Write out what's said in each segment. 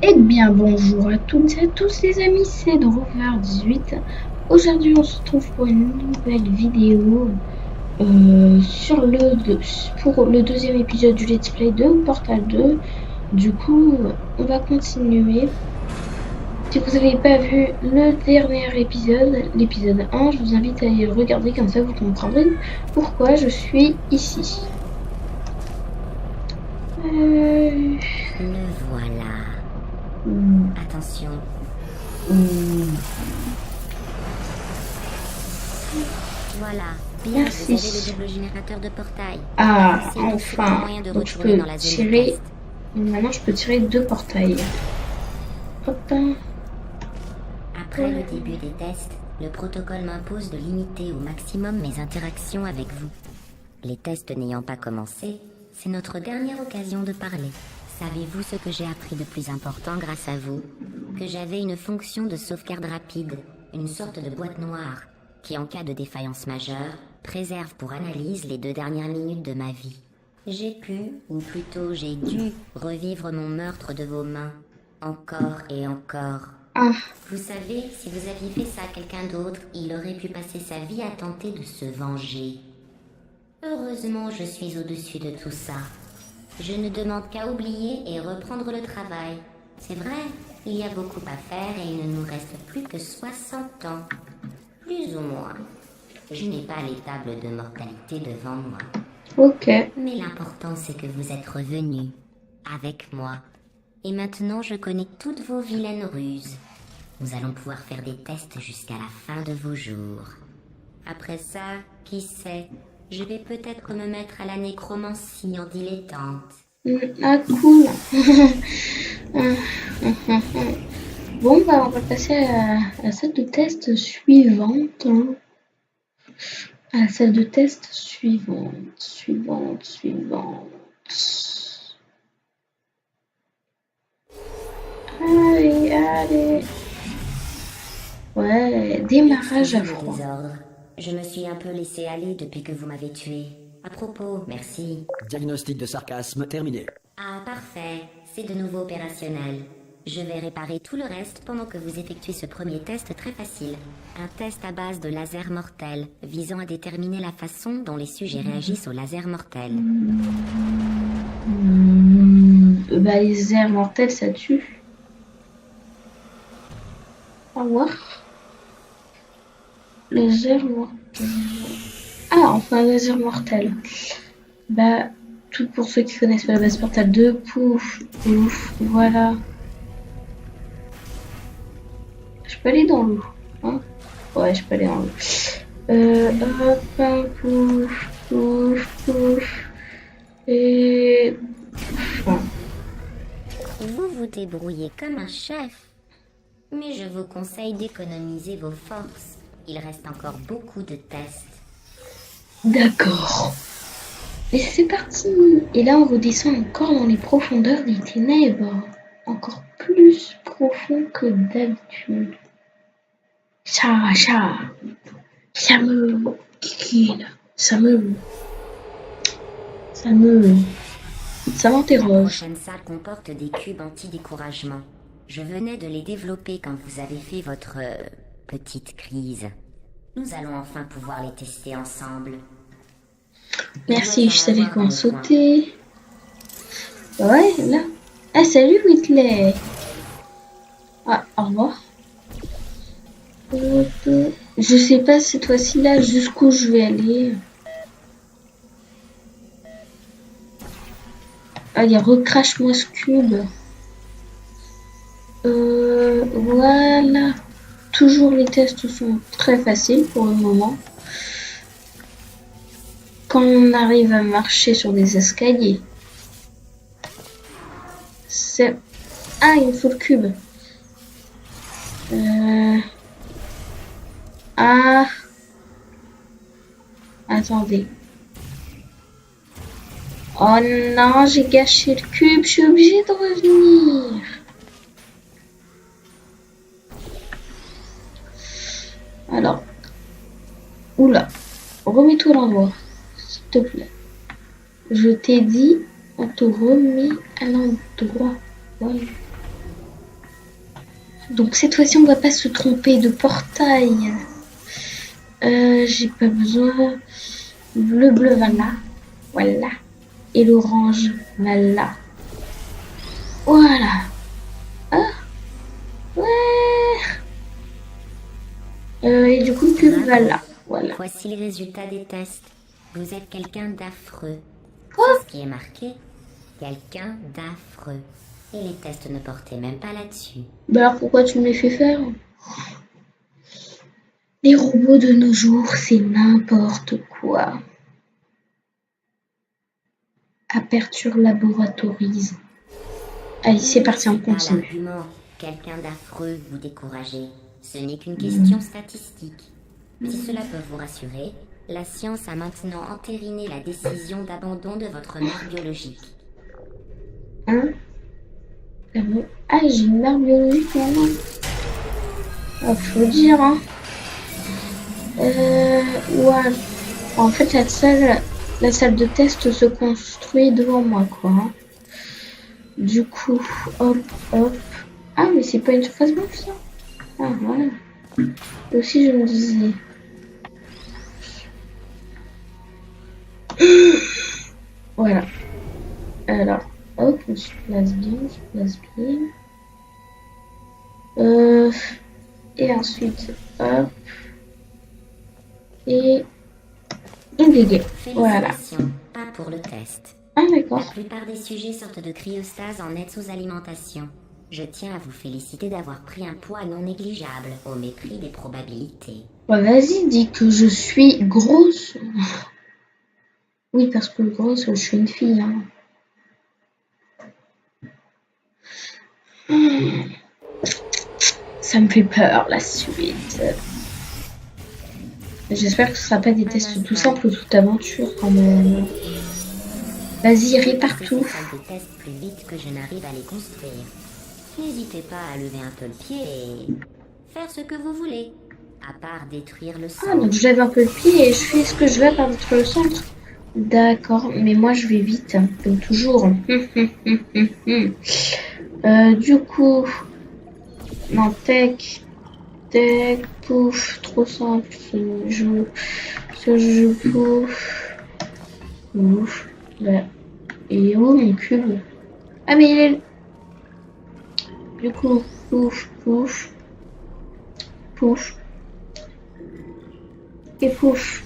Eh bien, bonjour à toutes et à tous les amis, c'est Drover18. Aujourd'hui, on se retrouve pour une nouvelle vidéo pour le deuxième épisode du Let's Play de Portal 2. Du coup, on va continuer. Si vous n'avez pas vu le dernier épisode, l'épisode 1, je vous invite à aller le regarder, comme ça vous comprendrez pourquoi je suis ici. Le voilà. Attention. Voilà. Bien, Merci. vous avez le double générateur de portail. Ah, C'est le enfin. moyen de Donc je retourner peux dans la zone de tirer. test. Maintenant, je peux tirer 2 portails. Hop. Après le début des tests, le protocole m'impose de limiter au maximum mes interactions avec vous. Les tests n'ayant pas commencé, c'est notre dernière occasion de parler. Savez-vous ce que j'ai appris de plus important grâce à vous? Que j'avais une fonction de sauvegarde rapide, une sorte de boîte noire, qui en cas de défaillance majeure, préserve pour analyse les 2 dernières minutes de ma vie. J'ai pu, ou plutôt j'ai dû, revivre mon meurtre de vos mains, encore et encore. Ah, Vous savez, si vous aviez fait ça à quelqu'un d'autre, il aurait pu passer sa vie à tenter de se venger. Heureusement, je suis au-dessus de tout ça. Je ne demande qu'à oublier et reprendre le travail. C'est vrai, il y a beaucoup à faire et il ne nous reste plus que 60 ans. Plus ou moins. Je n'ai pas les tables de mortalité devant moi. ok. Mais l'important, c'est que vous êtes revenus. Avec moi. Et maintenant, je connais toutes vos vilaines ruses. Nous allons pouvoir faire des tests jusqu'à la fin de vos jours. Après ça, qui sait, je vais peut-être me mettre à la nécromancie en dilettante. Ah, cool. Bon, bah, on va passer à la salle de test suivante. Hein. À la salle de test suivante. Allez. Ouais, démarrage à Excusez le froid. désordre. Je me suis un peu laissé aller depuis que vous m'avez tué. À propos, merci. Diagnostic de sarcasme terminé. Ah, parfait. C'est de nouveau opérationnel. Je vais réparer tout le reste pendant que vous effectuez ce premier test très facile. Un test à base de laser mortel, visant à déterminer la façon dont les sujets réagissent au laser mortel. Bah, les airs mortels, ça tue. Au revoir. Les airs mortels. Ah, enfin, les airs mortels. Bah, tout pour ceux qui connaissent pas la base Portal 2, pouf, voilà. Je peux aller dans l'eau, hein? Ouais, je peux aller dans l'eau. Hop, pouf. Et... Bon. Vous vous débrouillez comme un chef. Mais je vous conseille d'économiser vos forces. Il reste encore beaucoup de tests. D'accord. Et c'est parti. Et là, on redescend encore dans les profondeurs des ténèbres. Encore plus profond que d'habitude. Ça me kikine. Ça La m'interroge. prochaine salle comporte des cubes anti-découragement. Je venais de les développer quand vous avez fait votre petite crise. Nous allons enfin pouvoir les tester ensemble. Merci, je savais comment sauter. Ouais, là. Ah, salut Whitley. Ah, au revoir. Je sais pas cette fois-ci là jusqu'où je vais aller. Allez, recrache-moi ce cube. Voilà. Toujours les tests sont très faciles pour le moment. Quand on arrive à marcher sur des escaliers. C'est... Ah, il me faut le cube. Ah. Attendez. Oh non, j'ai gâché le cube, je suis obligée de revenir. Alors. Oula. Remets-toi à l'endroit, s'il te plaît. Je t'ai dit, on te remet à l'endroit. Ouais. Donc cette fois-ci, on va pas se tromper de portail. J'ai pas besoin. Le bleu va là. Voilà. Et l'orange va là. Voilà. Ah. Ouais. Et du coup, le cube va là. Voilà. Voici les résultats des tests. Vous êtes quelqu'un d'affreux. Quoi? C'est ce qui est marqué. Quelqu'un d'affreux. Et les tests ne portaient même pas là-dessus. Bah alors pourquoi tu me les fais faire? Les robots de nos jours, c'est n'importe quoi. Aperture Laboratories. Allez, c'est parti, on continue. L'argument, quelqu'un d'affreux vous décourager, ce n'est qu'une question statistique. Si cela peut vous rassurer, la science a maintenant entériné la décision d'abandon de votre mère biologique. Hein? Ah bon? Ah, j'ai une mère biologique maintenant. Ah, faut dire, hein. Ouais. En fait, la salle de test se construit devant moi, quoi. Hein. Du coup, hop, hop. Ah, mais c'est pas une surface blanche, ça? Ah, voilà. Et aussi, je me disais... Voilà. Alors, hop, on se place bien, on se place bien. Et ensuite, hop. Et une dégâts. Voilà. Félicitations, pas pour le test. Ah, La d'accord. plupart des sujets sortent de cryostase en nette sous-alimentation. Je tiens à vous féliciter d'avoir pris un poids non négligeable au mépris des probabilités. Bah, vas-y, dis que je suis grosse. Oui, parce que grosse, je suis une fille. Hein. Ça me fait peur, la suite. J'espère que ce sera pas des tests tout simples ou toute aventure, quand même. Vas-y, ris partout. Je des tests plus vite que je n'arrive à les construire. N'hésitez pas à lever un peu le pied et faire ce que vous voulez, à part détruire le Ah, centre. donc je lève un peu le pied et je fais ce que je veux par détruire le centre. D'accord, mais moi je vais vite, hein, comme toujours. Du coup, non, tech, pouf, trop simple ce jeu, pouf, là. Et où mon cube? Ah, mais il est... Du coup, pouf, pouf, pouf, et pouf.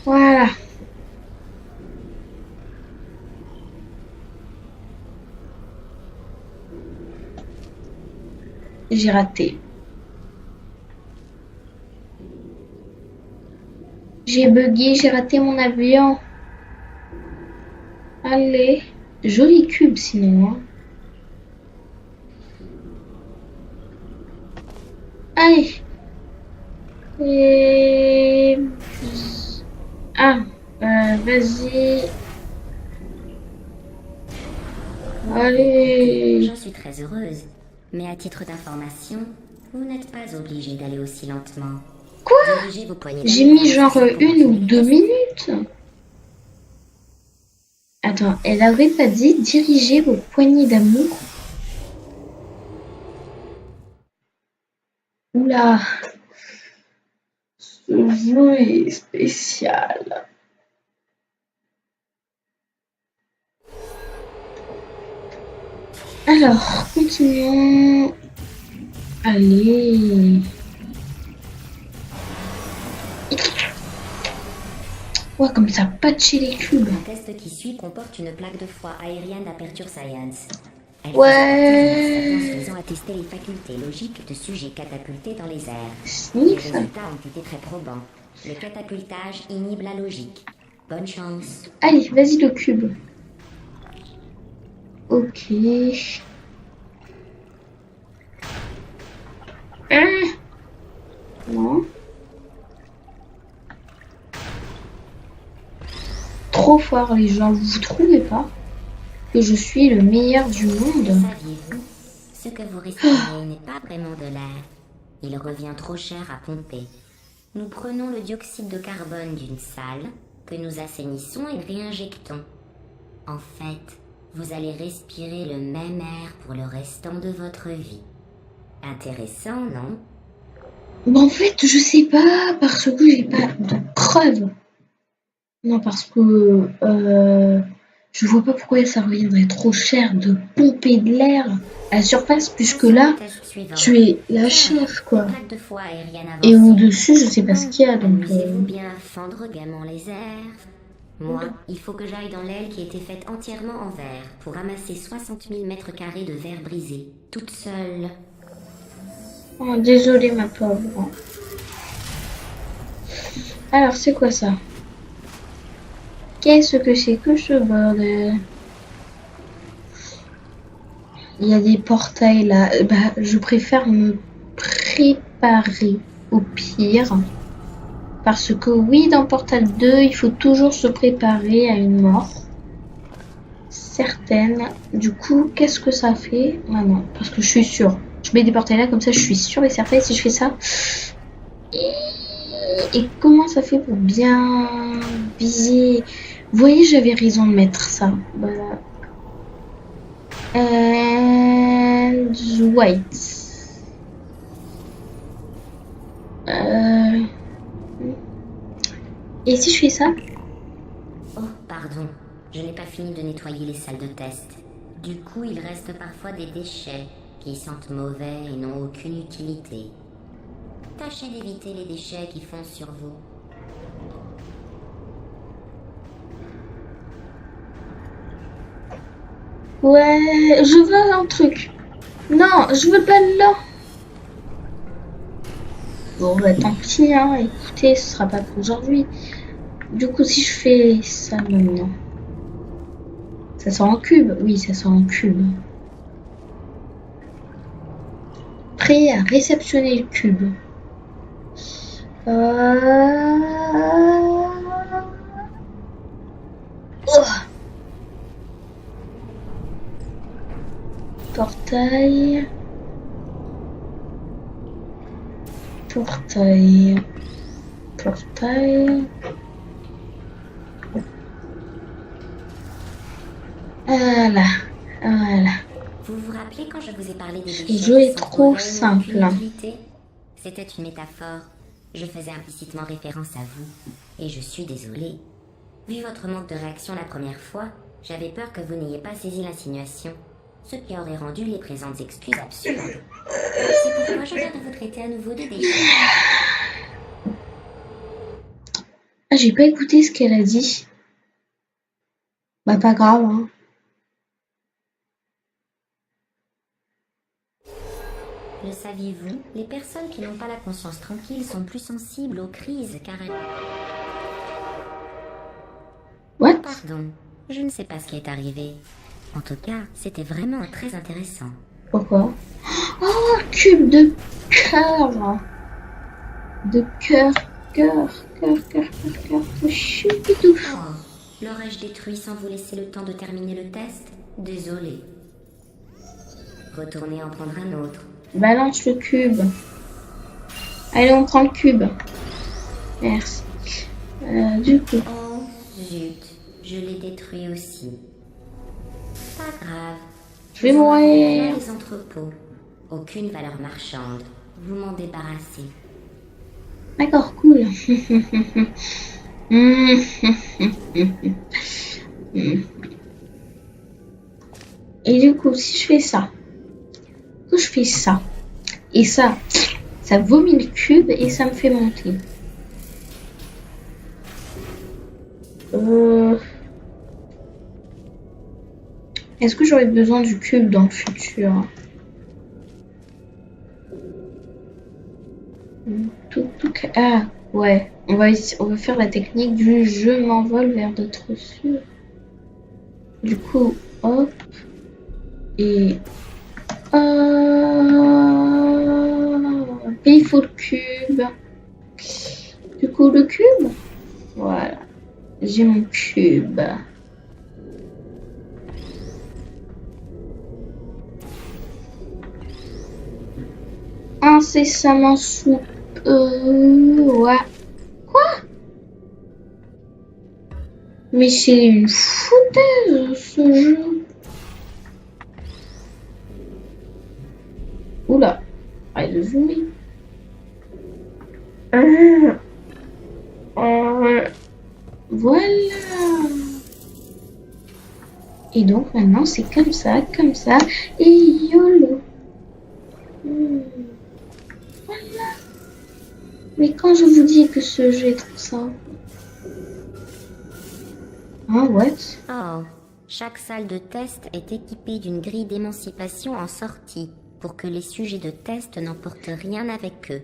Voilà. J'ai raté. J'ai bugué, j'ai raté mon avion. Allez. Joli cube sinon. Hein. Allez. Et... Ah. Vas-y. Allez. J'en suis très heureuse, mais à titre d'information, vous n'êtes pas obligé d'aller aussi lentement. Quoi? Dirigez vos poignées J'ai d'amour mis vers genre le une ou centre. 2 minutes. Attends, elle avait pas dit diriger vos poignées d'amour? Oula. Ce jeu est spécial. Alors, continuons. Allez. Ouais, comme ça, patcher les cubes. Le test qui suit comporte une plaque de foie aérienne d'Aperture Science. Elle Ouais. fait partie d'une expérience visant à tester les facultés logiques de sujets catapultés dans les airs. Les Sniff. résultats ont été très probants. Le catapultage inhibe la logique. Bonne chance. Allez, vas-y le cube. Ok. Non. Trop fort les gens, vous trouvez pas que je suis le meilleur du monde? Saviez-vous, ce que vous respirez n'est pas vraiment de l'air. Il revient trop cher à pomper. Nous prenons le dioxyde de carbone d'une salle que nous assainissons et réinjectons. En fait, vous allez respirer le même air pour le restant de votre vie. Intéressant, non? Bah, en fait, je sais pas, parce que j'ai pas de preuves. Non, parce que je vois pas pourquoi ça reviendrait trop cher de pomper de l'air à la surface, puisque Passons là, au test suivant. tu es la Tiens, chef, quoi. plaque de foie aérienne Et avancée. au-dessus, je sais pas ce qu'il y a, donc... Amusez-vous bien à fendre gaiement les airs. Moi, il faut que j'aille dans l'aile qui a été faite entièrement en verre pour ramasser 60 000 mètres carrés de verre brisé, toute seule. Oh, désolée, ma pauvre. Alors, c'est quoi ça? Qu'est-ce que c'est que ce bordel? Il y a des portails là. Bah, je préfère me préparer au pire. Parce que oui, dans Portal 2, il faut toujours se préparer à une mort. Certaine. Du coup, qu'est-ce que ça fait? Ah non, parce que je suis sûre. Je mets des portails là, comme ça je suis sûre et certaine si je fais ça. Et comment ça fait pour bien viser? Vous voyez, j'avais raison de mettre ça. Voilà. And white. Et si je fais ça? Oh, pardon, je n'ai pas fini de nettoyer les salles de test. Du coup, il reste parfois des déchets qui sentent mauvais et n'ont aucune utilité. Tâchez d'éviter les déchets qui foncent sur vous. Ouais, je veux un truc. Non, je veux pas là. Bon, bah tant pis, hein. Écoutez, ce sera pas pour aujourd'hui. Du coup, si je fais ça maintenant. Ça sort en cube? Oui, ça sort en cube. Prêt à réceptionner le cube. Oh. Portail. Portail. Portail. Voilà. Voilà. Vous vous rappelez quand je vous ai parlé des Ce déchets jeu est qui sont trop mauvais et n'ont simple. aucune utilité? C'était une métaphore. Je faisais implicitement référence à vous. Et je suis désolée. Vu votre manque de réaction la première fois, j'avais peur que vous n'ayez pas saisi l'insinuation. Ce qui aurait rendu les présentes excuses absurdes. C'est pourquoi je viens de vous traiter à nouveau de déchets. Ah, j'ai pas écouté ce qu'elle a dit. Bah, pas grave, hein. Le saviez-vous? Les personnes qui n'ont pas la conscience tranquille sont plus sensibles aux crises car elles... What? Pardon, je ne sais pas ce qui est arrivé. En tout cas, c'était vraiment très intéressant. Pourquoi? Oh, cube de cœur. De cœur. Choupidou. Oh, l'aurais-je détruit sans vous laisser le temps de terminer le test? Désolé. Retournez en prendre un autre. Balance le cube. Allez, on prend le cube. Merci. Du coup. Oh, zut, je l'ai détruit aussi. Pas grave. Je vais mourir. Les entrepôts. Aucune valeur marchande. Vous m'en débarrassez. D'accord, cool. Et du coup, si je fais ça, que je fais ça, et ça vomit le cube et ça me fait monter. Est-ce que j'aurais besoin du cube dans le futur? Ah, ouais. On va faire la technique du je m'envole vers d'autres cieux. Du coup, hop. Et... et il faut le cube. Du coup, le cube. Voilà. J'ai mon cube. Incessamment sous... ouais. Quoi? Mais c'est une foutaise, ce jeu. Oula. Arrête de zoomer. Voilà. Et donc maintenant c'est comme ça, et YOLO. Voilà. Mais quand je vous dis que ce jeu est trop simple. Hein, what? Oh, chaque salle de test est équipée d'une grille d'émancipation en sortie pour que les sujets de test n'emportent rien avec eux.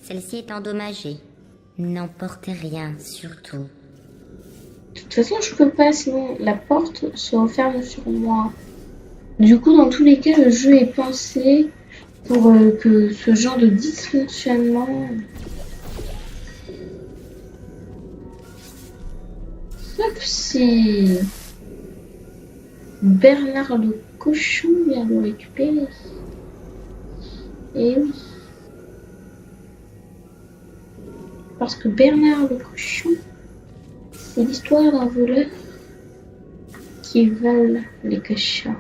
Celle-ci est endommagée. N'emportez rien, surtout. De toute façon, je peux pas, sinon la porte se referme sur moi. Du coup, dans tous les cas, le jeu est pensé pour que ce genre de dysfonctionnement... Sauf si... Bernard le cochon vient le récupérer. Et oui. Parce que Bernard le cochon, c'est l'histoire d'un voleur qui vole les cochons.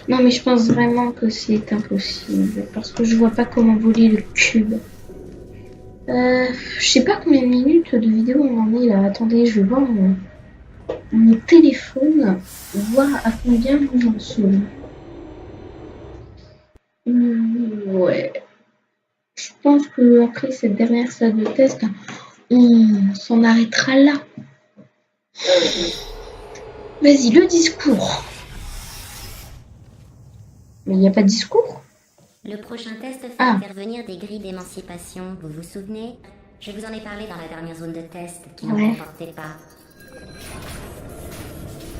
Non mais je pense vraiment que c'est impossible parce que je vois pas comment voler le cube. Je sais pas combien de minutes de vidéo on en est là. Attendez, je vais voir mon téléphone, voir à combien nous en sommes. Ouais. Je pense que après cette dernière salle de test, on s'en arrêtera là. Vas-y, le discours. Mais il n'y a pas de discours. Le prochain test fait intervenir des grilles d'émancipation. Vous vous souvenez? Je vous en ai parlé dans la dernière zone de test qui n'en comportait pas.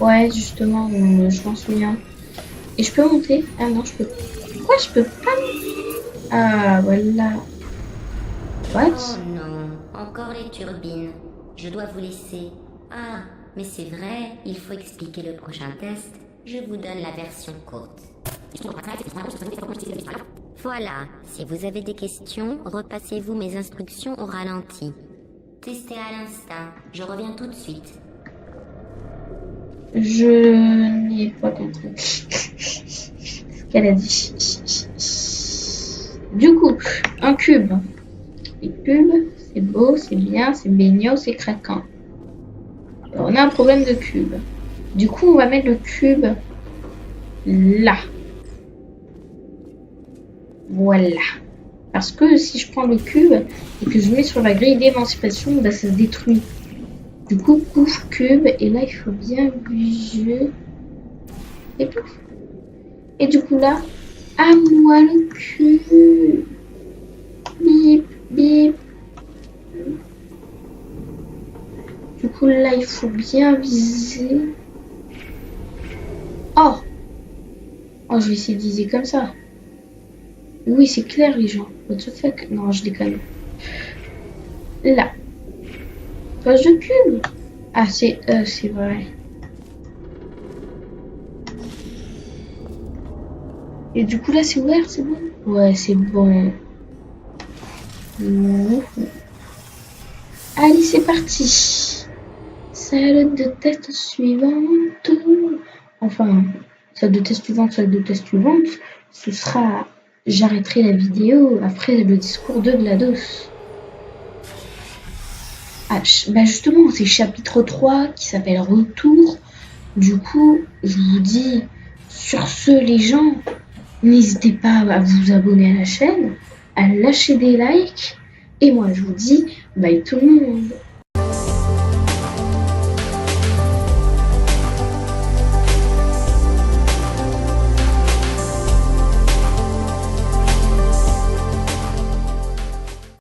Ouais, justement, je m'en souviens. Et je peux monter? Ah non, je peux. Pourquoi je peux pas? Ah, voilà. What? Oh non, encore les turbines. Je dois vous laisser. Ah, mais c'est vrai, il faut expliquer le prochain test. Je vous donne la version courte. Voilà, si vous avez des questions, repassez-vous mes instructions au ralenti. Testez à l'instinct, je reviens tout de suite. Je n'ai pas compris ce qu'elle a dit. Du coup, un cube. Les cubes, c'est beau, c'est bien, c'est baignon, c'est craquant. Alors, on a un problème de cube. Du coup, on va mettre le cube là. Voilà. Parce que si je prends le cube et que je mets sur la grille d'émancipation, bah, ça se détruit. Du coup, couche cube. Et là, il faut bien bouger. Et pouf. Et du coup, là, à moi le cube. Bip, bip. Du coup, là, il faut bien viser. Oh! Oh, je vais essayer de viser comme ça. Oui, c'est clair, les gens. What the fuck? Non, je déconne. Là. Page de cube. Ah, c'est vrai. Et du coup, là, c'est ouvert, c'est bon? Ouais, c'est bon. Allez, c'est parti. Salle de test suivante. Enfin, salle de test suivante, ce sera... J'arrêterai la vidéo après le discours de GLaDOS. Ah, bah justement, c'est chapitre 3 qui s'appelle Retour. Du coup, je vous dis, sur ce, les gens, n'hésitez pas à vous abonner à la chaîne, à lâcher des likes. Et moi, je vous dis, bye tout le monde.